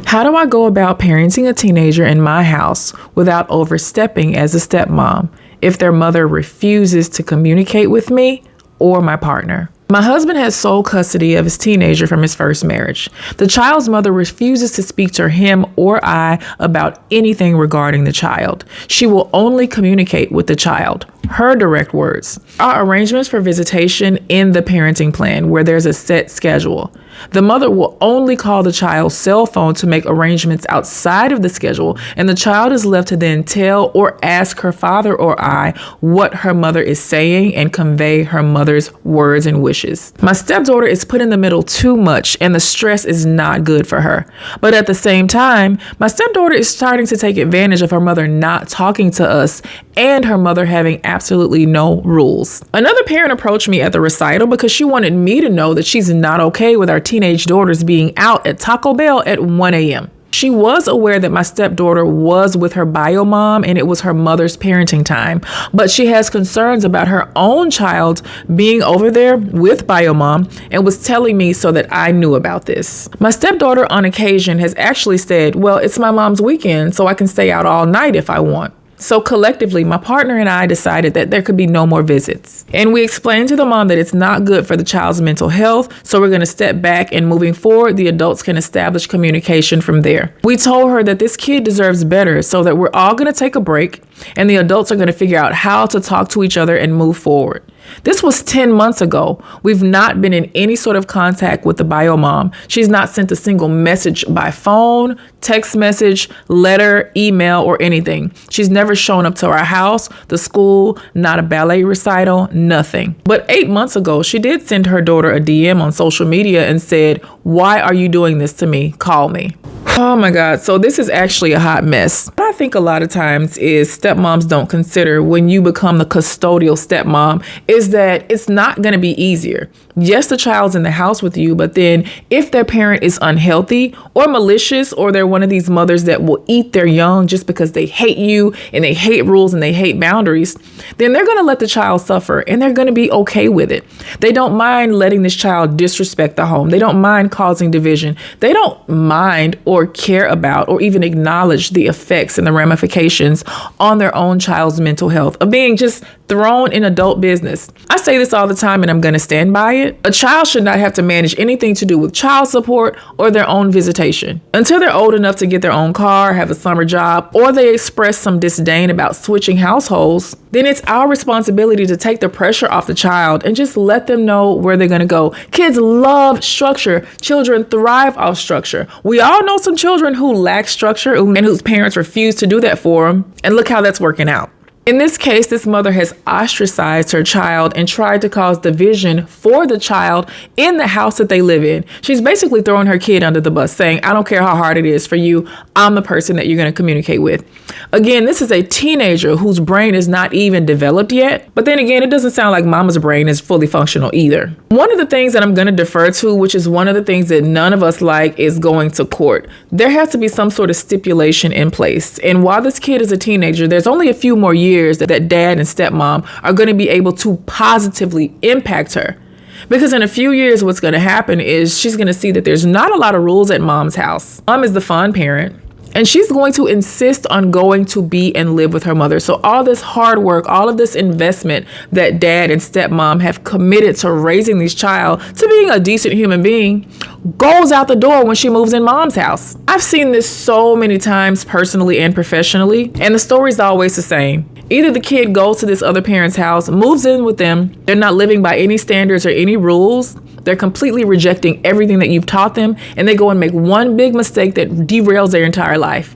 How do I go about parenting a teenager in my house without overstepping as a stepmom if their mother refuses to communicate with me or my partner? My husband has sole custody of his teenager from his first marriage. The child's mother refuses to speak to him or I about anything regarding the child. She will only communicate with the child. Her direct words are arrangements for visitation in the parenting plan where there's a set schedule. The mother will only call the child's cell phone to make arrangements outside of the schedule, and the child is left to then tell or ask her father or I what her mother is saying and convey her mother's words and wishes. My stepdaughter is put in the middle too much, and the stress is not good for her. But at the same time, my stepdaughter is starting to take advantage of her mother not talking to us and her mother having absolutely no rules. Another parent approached me at the recital because she wanted me to know that she's not okay with our teenage daughters being out at Taco Bell at 1 a.m. She was aware that my stepdaughter was with her bio mom and it was her mother's parenting time, but she has concerns about her own child being over there with bio mom and was telling me so that I knew about this. My stepdaughter on occasion has actually said, well, it's my mom's weekend, so I can stay out all night if I want. So collectively, my partner and I decided that there could be no more visits. And we explained to the mom that it's not good for the child's mental health, so we're going to step back, and moving forward, the adults can establish communication from there. We told her that this kid deserves better, so that we're all going to take a break and the adults are going to figure out how to talk to each other and move forward. This was 10 months ago. We've not been in any sort of contact with the bio mom. She's not sent a single message by phone, text message, letter, email, or anything. She's never shown up to our house, the school, not a ballet recital, nothing. But 8 months ago, she did send her daughter a DM on social media and said, "Why are you doing this to me? Call me." Oh my God. So this is actually a hot mess. What I think a lot of times is stepmoms don't consider when you become the custodial stepmom is that it's not going to be easier. Yes, the child's in the house with you, but then if their parent is unhealthy or malicious, or they're one of these mothers that will eat their young just because they hate you and they hate rules and they hate boundaries, then they're going to let the child suffer and they're going to be okay with it. They don't mind letting this child disrespect the home. They don't mind causing division. They don't mind or care about or even acknowledge the effects and the ramifications on their own child's mental health of being just thrown in adult business. I say this all the time and I'm going to stand by it. A child should not have to manage anything to do with child support or their own visitation. Until they're old enough to get their own car, have a summer job, or they express some disdain about switching households, then it's our responsibility to take the pressure off the child and just let them know where they're going to go. Kids love structure. Children thrive off structure. We all know some children who lack structure and whose parents refuse to do that for them. And look how that's working out. In this case, this mother has ostracized her child and tried to cause division for the child in the house that they live in. She's basically throwing her kid under the bus, saying, I don't care how hard it is for you. I'm the person that you're going to communicate with. Again, this is a teenager whose brain is not even developed yet. But then again, it doesn't sound like mama's brain is fully functional either. One of the things that I'm going to defer to, which is one of the things that none of us like, is going to court. There has to be some sort of stipulation in place. And while this kid is a teenager, there's only a few more years that dad and stepmom are going to be able to positively impact her. Because in a few years, what's going to happen is she's going to see that there's not a lot of rules at mom's house. Mom is the fun parent. And she's going to insist on going to be and live with her mother. So all this hard work, all of this investment that dad and stepmom have committed to raising this child to being a decent human being goes out the door when she moves in mom's house. I've seen this so many times personally and professionally, and the story's always the same. Either the kid goes to this other parent's house, moves in with them, they're not living by any standards or any rules, they're completely rejecting everything that you've taught them, and they go and make one big mistake that derails their entire life.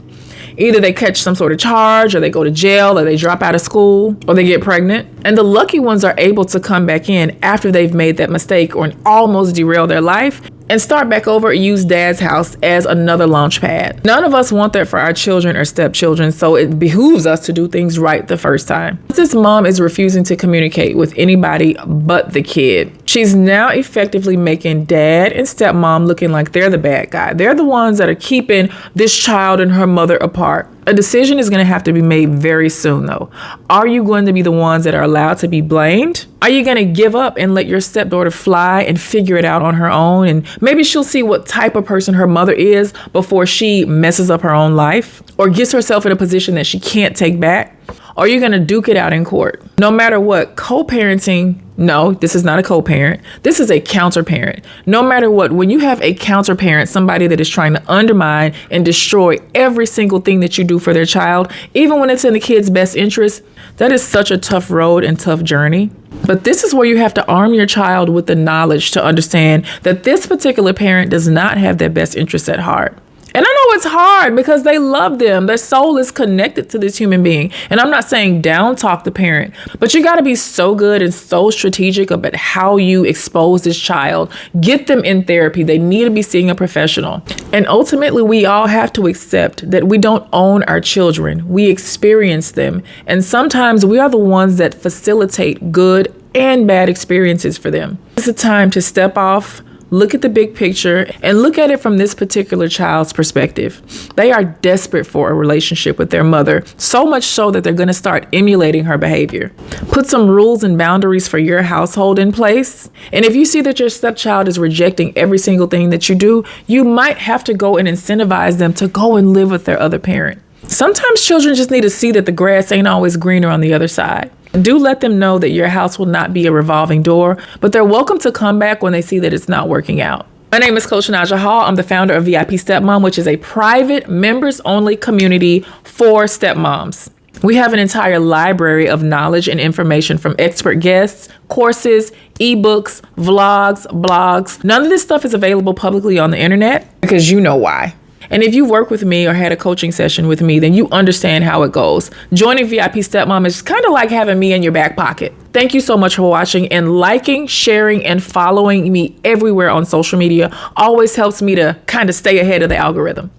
Either they catch some sort of charge, or they go to jail, or they drop out of school, or they get pregnant. And the lucky ones are able to come back in after they've made that mistake or almost derail their life and start back over and use dad's house as another launch pad. None of us want that for our children or stepchildren, so it behooves us to do things right the first time. This mom is refusing to communicate with anybody but the kid. She's now effectively making dad and stepmom looking like they're the bad guy. They're the ones that are keeping this child and her mother apart. A decision is going to have to be made very soon, though. Are you going to be the ones that are allowed to be blamed? Are you going to give up and let your stepdaughter fly and figure it out on her own? And maybe she'll see what type of person her mother is before she messes up her own life or gets herself in a position that she can't take back. Or are you going to duke it out in court? No matter what, co-parenting, no, this is not a co-parent. This is a counter-parent. No matter what, when you have a counter-parent, somebody that is trying to undermine and destroy every single thing that you do for their child, even when it's in the kid's best interest, that is such a tough road and tough journey. But this is where you have to arm your child with the knowledge to understand that this particular parent does not have their best interest at heart. And I know it's hard because they love them. Their soul is connected to this human being. And I'm not saying down talk the parent, but you got to be so good and so strategic about how you expose this child. Get them in therapy. They need to be seeing a professional. And ultimately, we all have to accept that we don't own our children. We experience them. And sometimes we are the ones that facilitate good and bad experiences for them. It's a time to step off, look at the big picture, and look at it from this particular child's perspective. They are desperate for a relationship with their mother, so much so that they're going to start emulating her behavior. Put some rules and boundaries for your household in place. And if you see that your stepchild is rejecting every single thing that you do, you might have to go and incentivize them to go and live with their other parent. Sometimes children just need to see that the grass ain't always greener on the other side. Do let them know that your house will not be a revolving door, but they're welcome to come back when they see that it's not working out. My name is Coach Naja Hall. I'm the founder of VIP Stepmom, which is a private members-only community for stepmoms. We have an entire library of knowledge and information from expert guests, courses, ebooks, vlogs, blogs. None of this stuff is available publicly on the internet because you know why. And if you work with me or had a coaching session with me, then you understand how it goes. Joining VIP Stepmom is kind of like having me in your back pocket. Thank you so much for watching, and liking, sharing, and following me everywhere on social media always helps me to kind of stay ahead of the algorithm.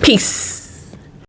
Peace.